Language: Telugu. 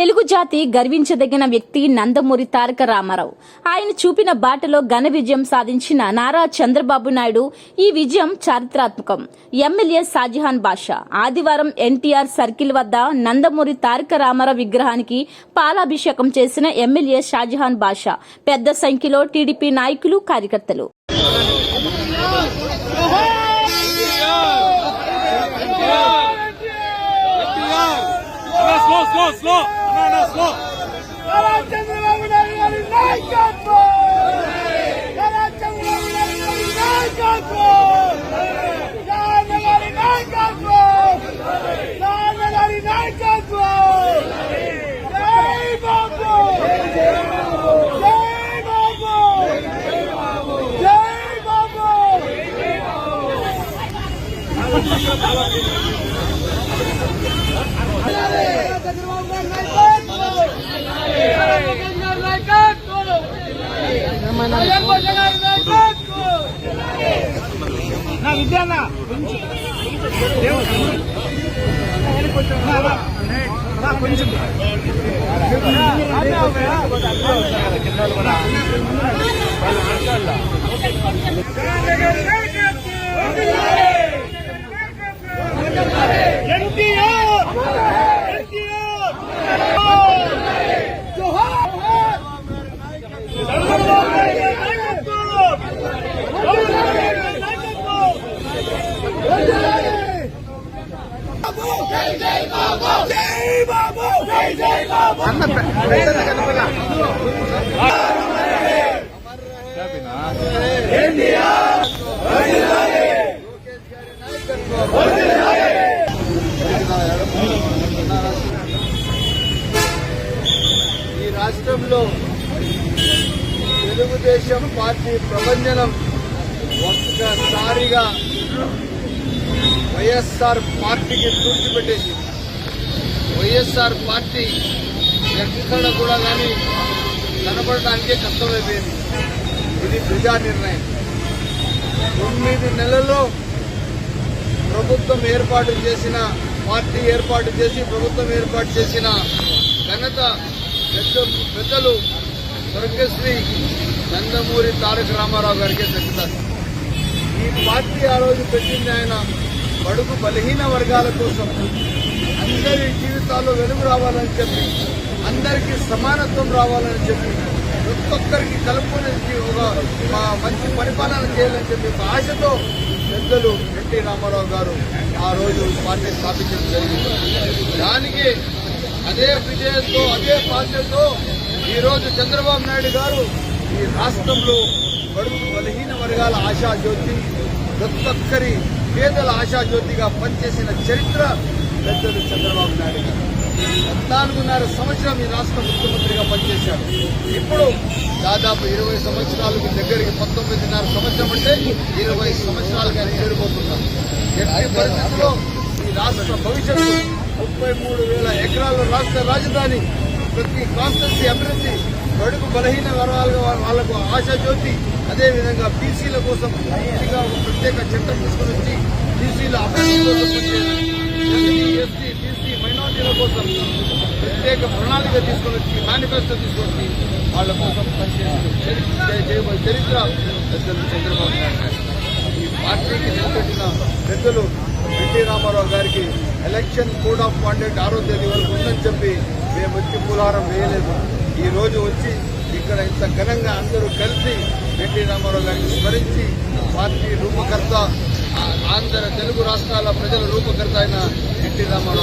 తెలుగు జాతి గర్వించదగిన వ్యక్తి నందమూరి తారక రామారావు. ఆయన చూపిన బాటలో ఘన విజయం సాధించిన నారా చంద్రబాబు నాయుడు ఈ విజయం చారిత్రాత్మకం. ఎమ్మెల్యే షాజహాన్ బాషా ఆదివారం ఎన్టీఆర్ సర్కిల్ వద్ద నందమూరి తారక రామారావు విగ్రహానికి పాలాభిషేకం చేసిన ఎమ్మెల్యే షాజహాన్ బాషా పెద్ద సంఖ్యలో టీడీపీ నాయకులు, కార్యకర్తలు. Slow. Chంద్రబాబు నాయుడు గారి నాయకత్వం. చంద్రబాబు నాయుడు నాయకత్వం. గారి నాయకత్వం. గారి నాయకత్వం. జై బాబు. జై బాబు. జై బాబు. నా విద్యాన్న కొంచెం ఈ రాష్ట్రంలో తెలుగుదేశం పార్టీ ప్రభంజనం ఒక్కసారిగా వైఎస్ఆర్ పార్టీకి తుడిచిపెట్టేసి వైఎస్ఆర్ పార్టీ ఎక్కడ కూడా కానీ కనపడటానికే కష్టమైపోయింది. ఇది ప్రజా నిర్ణయం. 9 నెలల్లో ప్రభుత్వం ఏర్పాటు చేసిన పార్టీ ఏర్పాటు చేసి ప్రభుత్వం ఏర్పాటు చేసిన ఘనత పెద్దలు స్వర్గశ్రీ నందమూరి తారక రామారావు గారికి దక్కుతుంది. ఈ పార్టీ ఆ రోజు పెట్టింది ఆయన బడుగు బలహీన వర్గాల కోసం, అందరి జీవితాల్లో వెలుగు రావాలని చెప్పి, అందరికీ సమానత్వం రావాలని చెప్పి, ప్రతి ఒక్కరికి కలుపుకొని ఒక మంచి పరిపాలన చేయాలని చెప్పి ఒక ఆశతో పెద్దలు ఎన్టీ రామారావు గారు ఆ రోజు పార్టీ స్థాపించడం జరిగింది. దానికి అదే విజయంతో అదే బాధ్యతతో ఈరోజు చంద్రబాబు నాయుడు గారు ఈ రాష్ట్రంలో బడుగు బలహీన వర్గాల ఆశాజ్యోతి, ప్రతి ఒక్కరి పేదల ఆశాజ్యోతిగా పనిచేసిన చరిత్ర పెద్దలు చంద్రబాబు నాయుడు గారు. 14.5 సంవత్సరం ఈ రాష్ట్ర ముఖ్యమంత్రిగా పనిచేశారు. ఇప్పుడు దాదాపు 20 సంవత్సరాలకు దగ్గరికి 19.5 సంవత్సరం అంటే 20 సంవత్సరాలుగా చేరిపోతున్నారు. ఎట్టి పరిస్థితుల్లో ఈ రాష్ట్ర భవిష్యత్తు 33,000 ఎకరాల రాష్ట్ర రాజధాని, ప్రతి కాన్స్టిట్యూన్సీ అభివృద్ధి, బడుగు బలహీన వర్గాలుగా వాళ్లకు ఆశాజ్యోతి, అదేవిధంగా బీసీల కోసం పూర్తిగా ఒక ప్రత్యేక చట్టం తీసుకుని వచ్చి బీసీల అభివృద్ధి కోసం, ఎస్టీ బీసీ మైనార్టీల కోసం ప్రత్యేక ప్రణాళిక తీసుకుని వచ్చి మేనిఫెస్టో తీసుకొచ్చి వాళ్ళ కోసం చేయబోయే చరిత్ర పెద్దలు చంద్రబాబు నాయుడు. ఈ పార్టీకి నిలబెట్టిన పెద్దలు ఎన్టీ రామారావు గారికి ఎలక్షన్ కోడ్ ఆఫ్ కాండక్ట్ 6వ తేదీ వరకు ఉందని చెప్పి మేము వచ్చి పులారం వేయలేదు. ఈ రోజు వచ్చి ఇక్కడ ఇంత ఘనంగా అందరూ కలిసి ఎన్టీ రామారావు గారిని స్మరించి పార్టీ రూపకర్త, ఆంధ్ర తెలుగు రాష్ట్రాల ప్రజల రూపకర్త అయిన ఎన్టీ రామారావు